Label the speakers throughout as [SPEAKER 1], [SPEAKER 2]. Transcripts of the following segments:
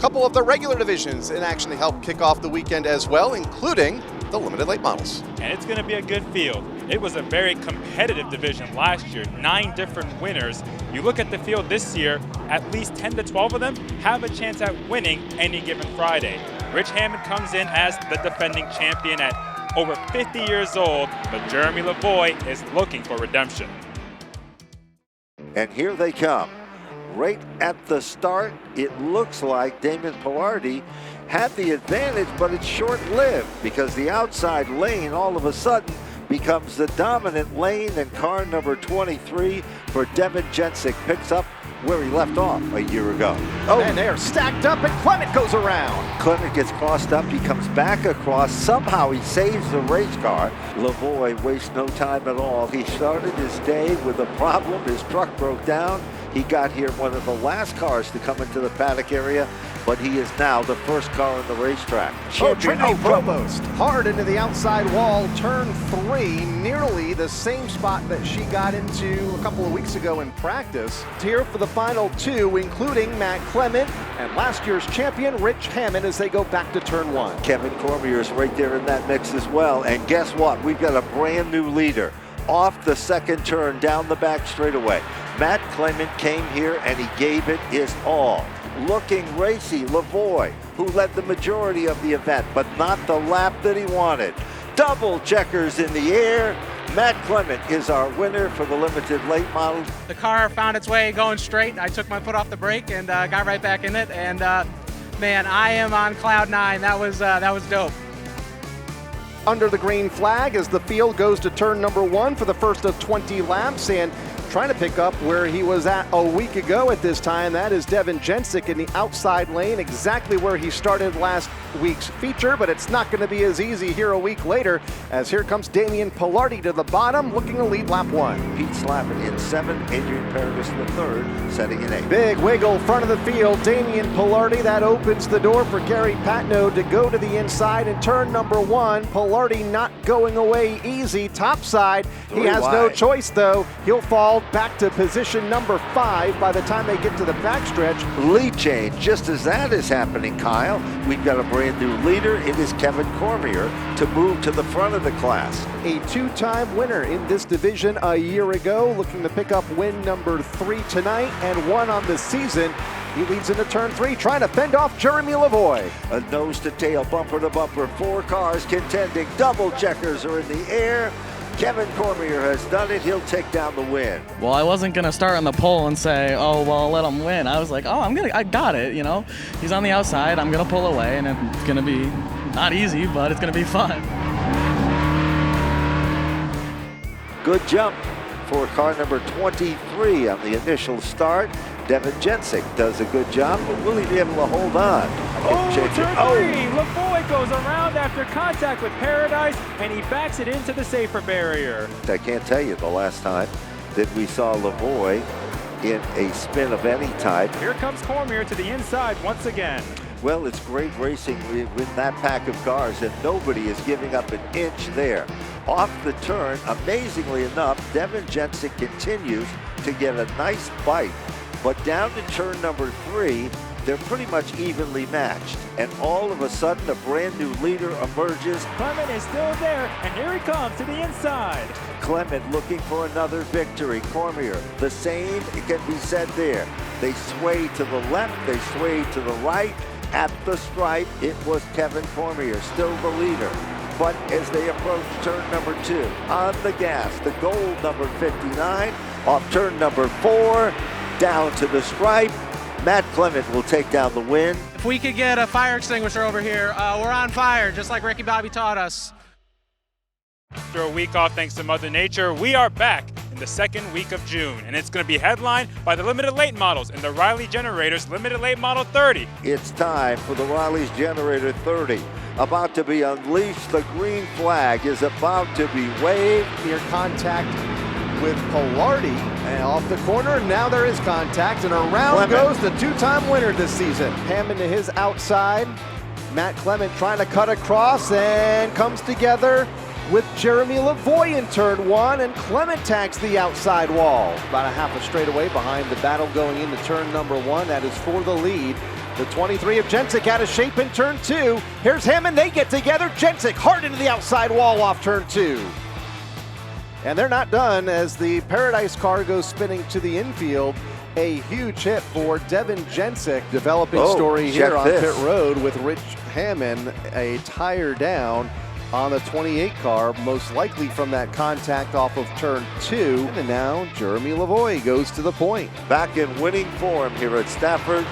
[SPEAKER 1] couple of the regular divisions in action to help kick off the weekend as well, including the limited late models.
[SPEAKER 2] And it's going to be a good field. It was a very competitive division last year, 9 different winners. You look at the field this year, at least 10 to 12 of them have a chance at winning any given Friday. Rich Hammond comes in as the defending champion at over 50 years old, but Jeremy Lavoy is looking for redemption.
[SPEAKER 3] And here they come. Right at the start, it looks like Damon Pilardi had the advantage, but it's short-lived because the outside lane all of a sudden becomes the dominant lane, and car number 23 for Devin Jensik picks up where he left off a year ago.
[SPEAKER 4] Oh, and they're stacked up, and Clement goes around.
[SPEAKER 3] Clement gets crossed up, he comes back across, somehow he saves the race car. Lavoy wastes no time at all. He started his day with a problem, his truck broke down. He got here one of the last cars to come into the paddock area, but he is now the first car on the racetrack.
[SPEAKER 4] Trinity Provost hard into the outside wall, turn 3, nearly the same spot that she got into a couple of weeks ago in practice. Here for the final 2, including Matt Clement and last year's champion Rich Hammond as they go back to turn 1.
[SPEAKER 3] Kevin Cormier is right there in that mix as well, and guess what? We've got a brand new leader off the second turn down the back straightaway. Matt Clement came here and he gave it his all. Looking racy, Lavoy, who led the majority of the event, but not the lap that he wanted. Double checkers in the air. Matt Clement is our winner for the limited late model.
[SPEAKER 5] The car found its way going straight. I took my foot off the brake and got right back in it. And man, I am on cloud 9. That was dope.
[SPEAKER 4] Under the green flag as the field goes to turn number 1 for the first of 20 laps, and trying to pick up where he was at a week ago at this time. That is Devin Jensik in the outside lane, exactly where he started last week's feature, but it's not going to be as easy here a week later, as here comes Damien Pilardi to the bottom, looking to lead lap 1.
[SPEAKER 3] Pete Slavin in 7, Adrian Paragus in the 3rd, setting in 8.
[SPEAKER 4] Big wiggle front of the field, Damien Pilardi. That opens the door for Gary Patno to go to the inside in turn number 1. Pilardi not going away easy, topside. He has no choice though. He'll fall back to position number 5 by the time they get to the backstretch.
[SPEAKER 3] Lead change, just as that is happening, Kyle. We've got a brand new leader. It is Kevin Cormier to move to the front of the class.
[SPEAKER 4] A 2-time winner in this division a year ago, looking to pick up win number 3 tonight and 1 on the season. He leads into turn 3, trying to fend off Jeremy Lavoy.
[SPEAKER 3] A nose to tail, bumper to bumper, 4 cars contending. Double checkers are in the air. Kevin Cormier has done it. He'll take down the win.
[SPEAKER 6] Well, I wasn't going to start on the pole and say, oh, well, let him win. I was like, oh, I got it, you know. He's on the outside. I'm going to pull away, and it's going to be not easy, but it's going to be fun.
[SPEAKER 3] Good jump for car number 23 on the initial start. Devin Jensik does a good job, but will he be able to hold on?
[SPEAKER 7] Turn 3, Lavoy goes around after contact with Paradise, and he backs it into the safer barrier.
[SPEAKER 3] I can't tell you the last time that we saw Lavoy in a spin of any type.
[SPEAKER 7] Here comes Cormier to the inside once again.
[SPEAKER 3] Well, it's great racing with that pack of cars, and nobody is giving up an inch there. Off the turn, amazingly enough, Devin Jensik continues to get a nice bite. But down to turn number 3, they're pretty much evenly matched. And all of a sudden, a brand new leader emerges.
[SPEAKER 7] Clement is still there, and here he comes to the inside.
[SPEAKER 3] Clement looking for another victory. Cormier, the same, it can be said there. They sway to the left, they sway to the right. At the stripe, it was Kevin Cormier, still the leader. But as they approach turn number 2, on the gas, the gold number 59, off turn number 4, down to the stripe. Matt Clement will take down the win.
[SPEAKER 5] If we could get a fire extinguisher over here, we're on fire, just like Ricky Bobby taught us.
[SPEAKER 2] After a week off thanks to Mother Nature, we are back in the second week of June, and it's going to be headlined by the limited late models in the Riley Generators Limited Late Model 30.
[SPEAKER 3] It's time for the Riley's Generator 30. About to be unleashed, the green flag is about to be waved.
[SPEAKER 4] Near contact with Pilardi, and off the corner, now there is contact, and around goes the 2-time winner this season. Hammond to his outside. Matt Clement trying to cut across and comes together with Jeremy Lavoy in turn 1, and Clement tags the outside wall. About a half a straightaway behind the battle going into turn number 1. That is for the lead The 23 of Jensik out of shape in turn 2. Here's Hammond, they get together. Jensik hard into the outside wall off turn 2. And they're not done as the Paradise car goes spinning to the infield. A huge hit for Devin Jensik. Developing story here on pit road with Rich Hammond, a tire down on the 28 car, most likely from that contact off of turn 2. And now Jeremy Lavoy goes to the point.
[SPEAKER 3] Back in winning form here at Stafford,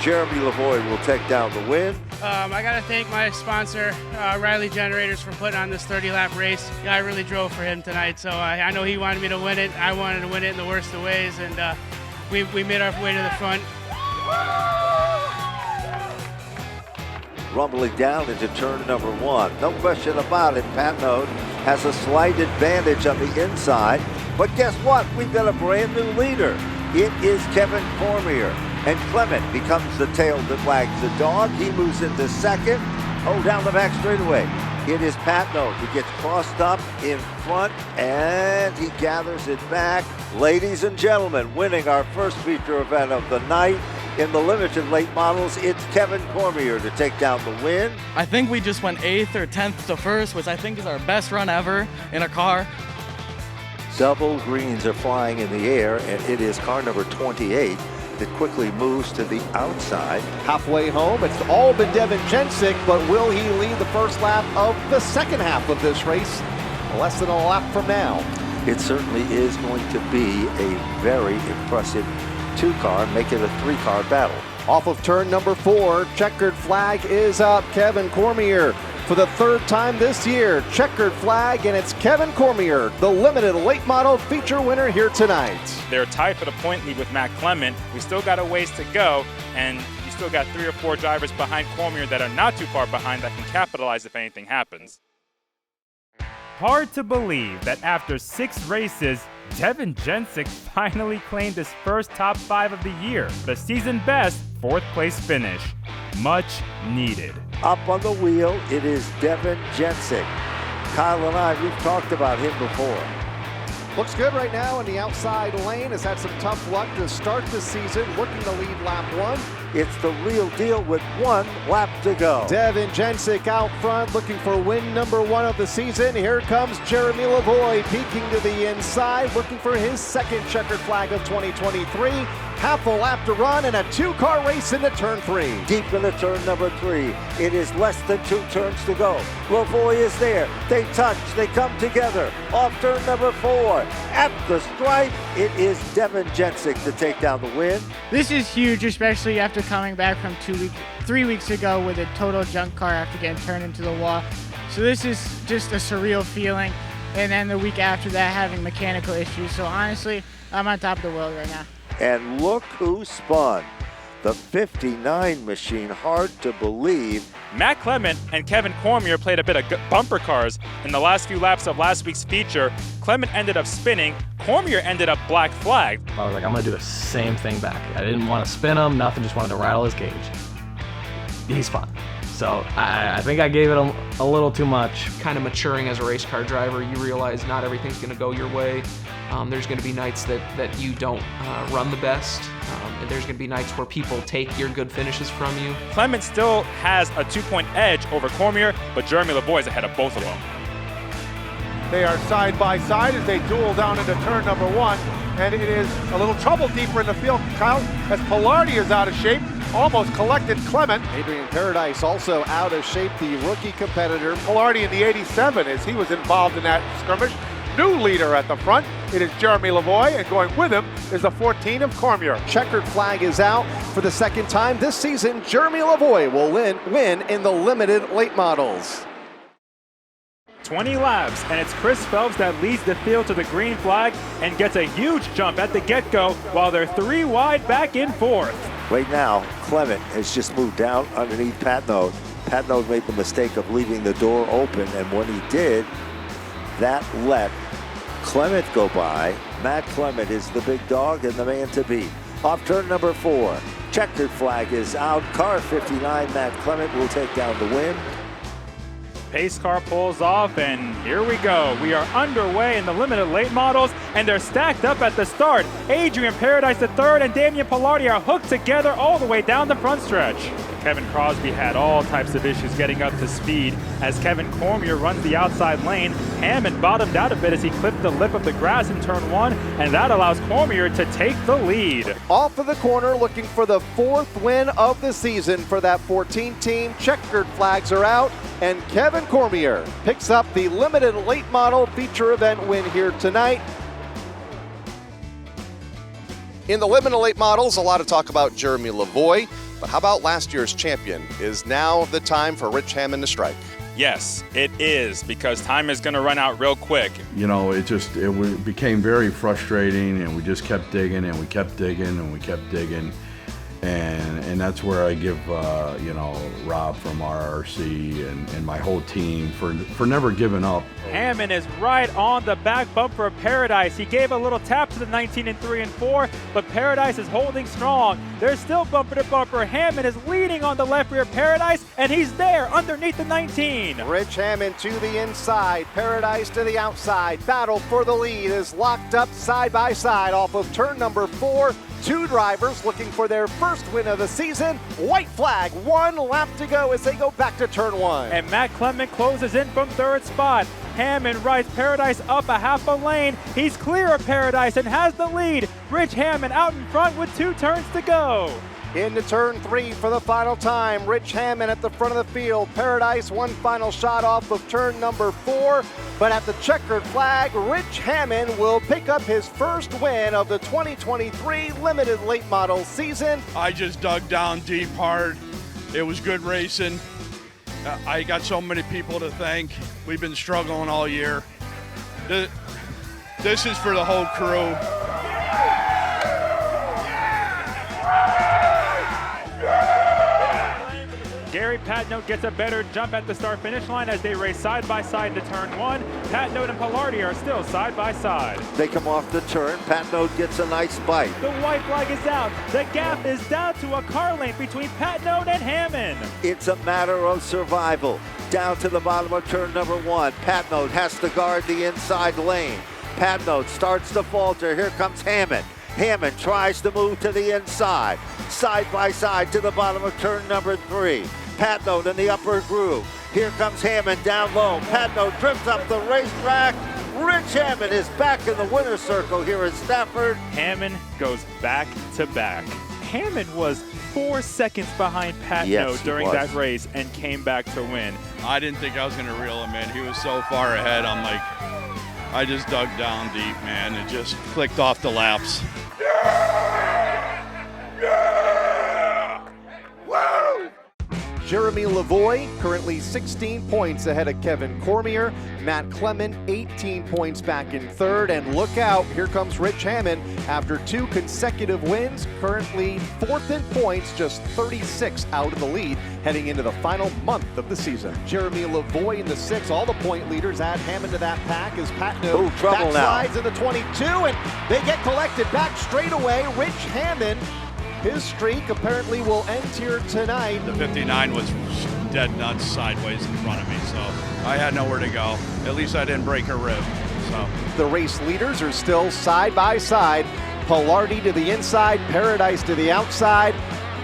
[SPEAKER 3] Jeremy Lavoy will take down the win.
[SPEAKER 8] I got to thank my sponsor, Riley Generators, for putting on this 30-lap race. I really drove for him tonight, so I know he wanted me to win it. I wanted to win it in the worst of ways, and we made our way to the front.
[SPEAKER 3] Rumbling down into turn number 1. No question about it, Patnode has a slight advantage on the inside. But guess what? We've got a brand new leader. It is Kevin Cormier. And Clement becomes the tail that wags the dog. He moves into second. Oh, down the back straightaway. It is Patnode who gets crossed up in front, and he gathers it back. Ladies and gentlemen, winning our first feature event of the night in the limited late models, it's Kevin Cormier to take down the win.
[SPEAKER 6] I think we just went 8th or 10th to first, which I think is our best run ever in a car.
[SPEAKER 3] Double greens are flying in the air, and it is car number 28 that quickly moves to the outside.
[SPEAKER 4] Halfway home, it's all been Devin Jensik, but will he lead the first lap of the second half of this race? Less than a lap from now.
[SPEAKER 3] It certainly is going to be a very impressive 2-car, make it a 3-car battle.
[SPEAKER 4] Off of turn number 4, checkered flag is up. Kevin Cormier for the 3rd time this year. Checkered flag, and it's Kevin Cormier, the limited late model feature winner here tonight.
[SPEAKER 2] They're tied for the point lead with Matt Clement. We still got a ways to go, and you still got 3 or 4 drivers behind Cormier that are not too far behind that can capitalize if anything happens.
[SPEAKER 7] Hard to believe that after 6 races, Devin Jensik finally claimed his first top 5 of the year. The season best 4th place finish. Much needed.
[SPEAKER 3] Up on the wheel, it is Devin Jensik. Kyle and I, we've talked about him before.
[SPEAKER 4] Looks good right now in the outside lane. Has had some tough luck to start the season, looking to lead lap 1.
[SPEAKER 3] It's the real deal with 1 lap to go.
[SPEAKER 4] Devin Jensik out front, looking for win number 1 of the season. Here comes Jeremy Lavoy, peeking to the inside, looking for his 2nd checkered flag of 2023. Half a lap to run and a 2-car race into turn 3.
[SPEAKER 3] Deep into turn number 3. It is less than 2 turns to go. Lavoy is there. They touch. They come together. Off turn number 4. At the stripe, it is Devin Jensik to take down the win.
[SPEAKER 8] This is huge, especially after coming back from 3 weeks ago with a total junk car after getting turned into the wall. So this is just a surreal feeling. And then the week after that, having mechanical issues. So honestly, I'm on top of the world right now.
[SPEAKER 3] And look who spun. The 59 machine, hard to believe.
[SPEAKER 2] Matt Clement and Kevin Cormier played a bit of bumper cars in the last few laps of last week's feature. Clement ended up spinning. Cormier ended up black flagged.
[SPEAKER 9] I was like, I'm going to do the same thing back. I didn't want to spin him, nothing, just wanted to rattle his cage. He spun. So I think I gave it a little too much.
[SPEAKER 10] Kind of maturing as a race car driver, you realize not everything's going to go your way. There's going to be nights that you don't run the best. And there's going to be nights where people take your good finishes from you.
[SPEAKER 2] Clement still has a 2-point edge over Cormier, but Jeremy Lavoy is ahead of both of them.
[SPEAKER 11] They are side by side as they duel down into turn number 1. And it is a little trouble deeper in the field, Kyle, as Pilardi is out of shape, almost collected Clement.
[SPEAKER 4] Adrian Paradise also out of shape, the rookie competitor.
[SPEAKER 11] Pilardi in the 87 as he was involved in that skirmish. New leader at the front, it is Jeremy Lavoy, and going with him is the 14 of Cormier.
[SPEAKER 4] Checkered flag is out for the 2nd time this season. Jeremy Lavoy will win in the limited late models.
[SPEAKER 7] 20 laps, and it's Chris Phelps that leads the field to the green flag and gets a huge jump at the get-go while they're 3 wide back in 4th.
[SPEAKER 3] Right now, Clement has just moved down underneath Patnode. Patnode made the mistake of leaving the door open, and when he did, that let Clement go by. Matt Clement is the big dog and the man to beat. Off turn number 4, checkered flag is out. Car 59, Matt Clement will take down the win.
[SPEAKER 7] pace car pulls off, and here we go. We are underway in the limited late models, and they're stacked up at the start. Adrian Paradise III and Damian Pilardi are hooked together all the way down the front stretch. Kevin Crosby had all types of issues getting up to speed as Kevin Cormier runs the outside lane. Hammond bottomed out a bit as he clipped the lip of the grass in turn 1, and that allows Cormier to take the lead.
[SPEAKER 4] Off of the corner, looking for the 4th win of the season for that 14 team. Checkered flags are out, and Kevin Cormier picks up the limited late model feature event win here tonight.
[SPEAKER 1] In the limited late models, a lot of talk about Jeremy Lavoy, but how about last year's champion? Is now the time for Rich Hammond to strike?
[SPEAKER 2] Yes, it is, because time is going to run out real quick.
[SPEAKER 12] You know, it became very frustrating, and we just kept digging, and we kept digging, and we kept digging. And that's where I give, you know, Rob from RRC and my whole team for never giving up.
[SPEAKER 7] Hammond is right on the back bumper of Paradise. He gave a little tap to the 19 and 3 and 4, but Paradise is holding strong. They're still bumper to bumper. Hammond is leading on the left rear Paradise, and he's there underneath the 19.
[SPEAKER 4] Rich Hammond to the inside, Paradise to the outside. Battle for the lead is locked up side by side off of turn number 4. Two drivers looking for their first win of the season. White flag, 1 lap to go as they go back to turn 1.
[SPEAKER 7] And Matt Clement closes in from 3rd spot. Hammond rides Paradise up a half a lane. He's clear of Paradise and has the lead. Rich Hammond out in front with 2 turns to go.
[SPEAKER 4] Into turn 3 for the final time. Rich Hammond at the front of the field. Paradise one final shot off of turn number 4. But at the checkered flag, Rich Hammond will pick up his first win of the 2023 limited late model season.
[SPEAKER 13] I just dug down deep hard. It was good racing. I got so many people to thank. We've been struggling all year. This is for the whole crew.
[SPEAKER 7] Gary Patnote gets a better jump at the start-finish line as they race side by side to turn 1. Patnote and Pilardi are still side by side.
[SPEAKER 3] They come off the turn. Patnote gets a nice bite.
[SPEAKER 7] The white flag is out. The gap is down to a car length between Patnote and Hammond.
[SPEAKER 3] It's a matter of survival. Down to the bottom of turn number 1. Patnote has to guard the inside lane. Patnote starts to falter. Here comes Hammond. Hammond tries to move to the inside. Side by side to the bottom of turn number 3. Patnote in the upper groove. Here comes Hammond down low. Patnote drifts up the racetrack. Rich Hammond is back in the winner's circle here at Stafford.
[SPEAKER 7] Hammond goes back to back. Hammond was 4 seconds behind Patnote during that race and came back to win.
[SPEAKER 13] I didn't think I was going to reel him in. He was so far ahead. I'm like, I just dug down deep, man. It just clicked off the laps.
[SPEAKER 4] Jeremy Lavoy currently 16 points ahead of Kevin Cormier. Matt Clement 18 points back in 3rd. And look out, here comes Rich Hammond after 2 consecutive wins. Currently 4th in points, just 36 out of the lead heading into the final month of the season. Jeremy Lavoy in the 6th. All the point leaders add Hammond to that pack as Patnote backslides in the 22, and they get collected back straight away. Rich Hammond, his streak apparently will end here tonight.
[SPEAKER 13] The 59 was dead nuts sideways in front of me, so I had nowhere to go. At least I didn't break her rib. So
[SPEAKER 4] the race leaders are still side by side. Pilardi to the inside, Paradise to the outside.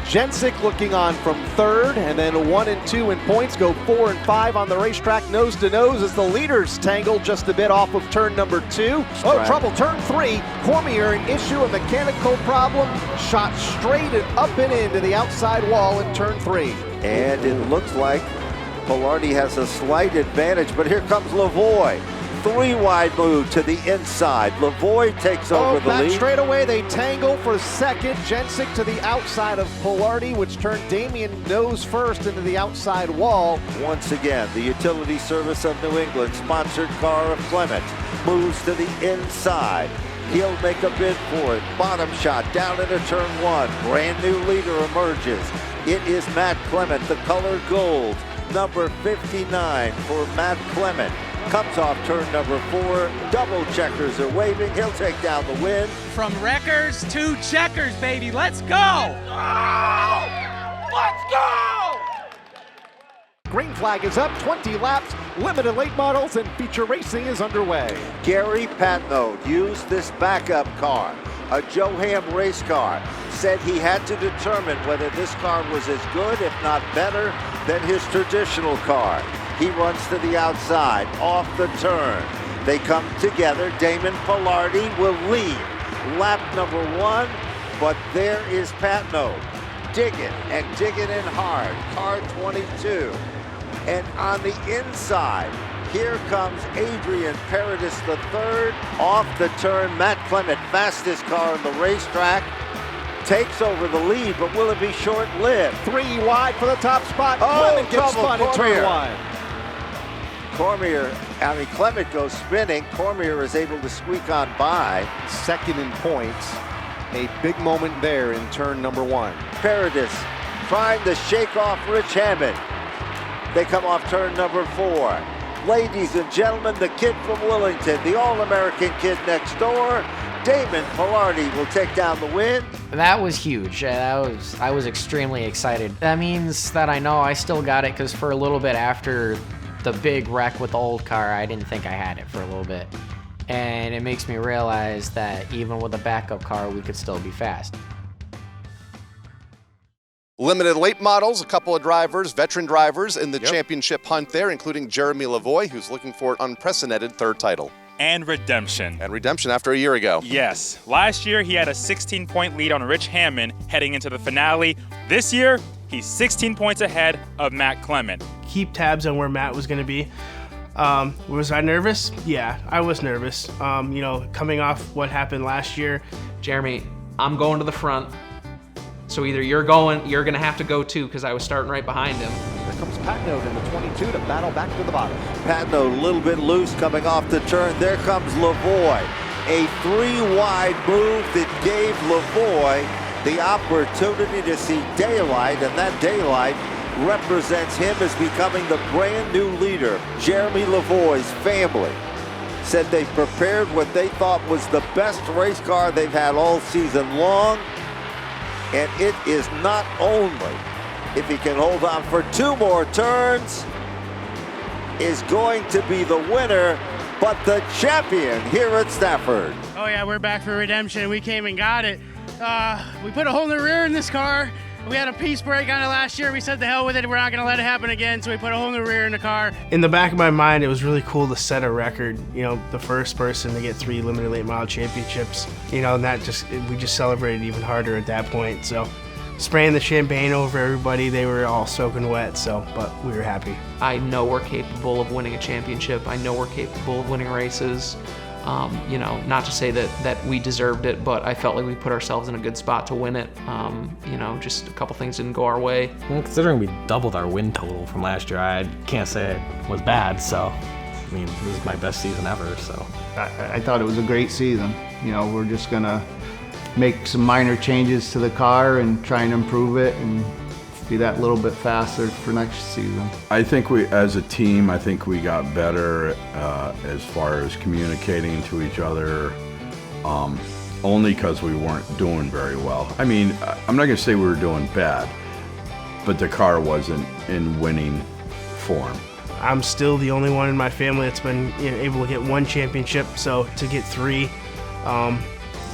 [SPEAKER 4] Jensik looking on from 3rd, and then 1 and 2 in points, go 4 and 5 on the racetrack nose to nose as the leaders tangle just a bit off of turn number 2. Oh, trouble, turn 3. Cormier, an issue, a mechanical problem, shot straight and up and into the outside wall in turn 3.
[SPEAKER 3] And it looks like Pilardi has a slight advantage, but here comes Lavoy. 3-wide move to the inside. Lavoy takes over the lead.
[SPEAKER 4] Back straight away, they tangle for 2nd. Jensik to the outside of Pilardi, which turned Damian nose first into the outside wall.
[SPEAKER 3] Once again, the utility service of New England, sponsored car of Clement, moves to the inside. He'll make a bid for it. Bottom shot down into turn 1. Brand new leader emerges. It is Matt Clement, the color gold. Number 59 for Matt Clement. Comes off turn number 4. Double checkers are waving. He'll take down the win.
[SPEAKER 5] From wreckers to checkers, baby. Let's go! Oh! Let's go!
[SPEAKER 4] Green flag is up, 20 laps, limited late models, and feature racing is underway.
[SPEAKER 3] Gary Patnaud used this backup car, a Joe Ham race car, said he had to determine whether this car was as good, if not better, than his traditional car. He runs to the outside, off the turn. They come together. Damon Pilardi will lead lap number 1, but there is Patnaud digging in hard. Car 22. And on the inside, here comes Adrian Paradis III. Off the turn, Matt Clement, fastest car on the racetrack, takes over the lead, but will it be short-lived?
[SPEAKER 4] 3 wide for the top spot. Clement gets spun in turn 1.
[SPEAKER 3] Clement goes spinning. Cormier is able to squeak on by.
[SPEAKER 4] Second in points. A big moment there in turn number 1.
[SPEAKER 3] Paradis trying to shake off Rich Hammond. They come off turn number 4. Ladies and gentlemen, the kid from Willington, the All-American kid next door, Damon Pilardi will take down the win.
[SPEAKER 14] That was huge. I was extremely excited. That means that I know I still got it, because for a little bit after the big wreck with the old car, I didn't think I had it for a little bit. And it makes me realize that even with a backup car, we could still be fast.
[SPEAKER 1] Limited late models, a couple of drivers, veteran drivers in the championship hunt there, including Jeremy Lavoy, who's looking for an unprecedented 3rd title.
[SPEAKER 2] And redemption.
[SPEAKER 1] And redemption after a year ago.
[SPEAKER 2] Yes. Last year, he had a 16-point lead on Rich Hammond heading into the finale. This year, he's 16 points ahead of Matt Clement.
[SPEAKER 15] Keep tabs on where Matt was going to be. Was I nervous? Yeah, I was nervous. Coming off what happened last year.
[SPEAKER 10] Jeremy, I'm going to the front. So either you're going to have to go too, because I was starting right behind him.
[SPEAKER 4] Here comes Patnaud in the 22 to battle back to the bottom.
[SPEAKER 3] Patnaud a little bit loose coming off the turn. There comes Lavoy. A 3-wide move that gave Lavoy the opportunity to see daylight, and that daylight represents him as becoming the brand new leader. Jeremy Lavoy's family said they prepared what they thought was the best race car they've had all season long. And it is not only, if he can hold on for 2 more turns, is going to be the winner, but the champion here at Stafford.
[SPEAKER 8] Oh yeah, we're back for redemption. We came and got it. We put a hole in the rear in this car. We had a piece break on it last year. We said the hell with it. We're not going to let it happen again. So we put a hole in the rear in the car.
[SPEAKER 15] In the back of my mind, it was really cool to set a record. The first person to get 3 limited late model championships. And we just celebrated even harder at that point. So spraying the champagne over everybody, they were all soaking wet. But we were happy.
[SPEAKER 10] I know we're capable of winning a championship. I know we're capable of winning races. Not to say that we deserved it, but I felt like we put ourselves in a good spot to win it. Just a couple things didn't go our way.
[SPEAKER 9] Well, considering we doubled our win total from last year, I can't say it was bad. So, this is my best season ever. So,
[SPEAKER 16] I thought it was a great season. We're just gonna make some minor changes to the car and try and improve it and be that little bit faster for next season.
[SPEAKER 12] I think as a team, we got better as far as communicating to each other, only because we weren't doing very well. I'm not gonna say we were doing bad, but the car wasn't in winning form.
[SPEAKER 15] I'm still the only one in my family that's been able to get 1 championship, so to get 3,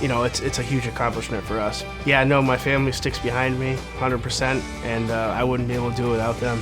[SPEAKER 15] it's a huge accomplishment for us. Yeah, no, my family sticks behind me 100%, and I wouldn't be able to do it without them.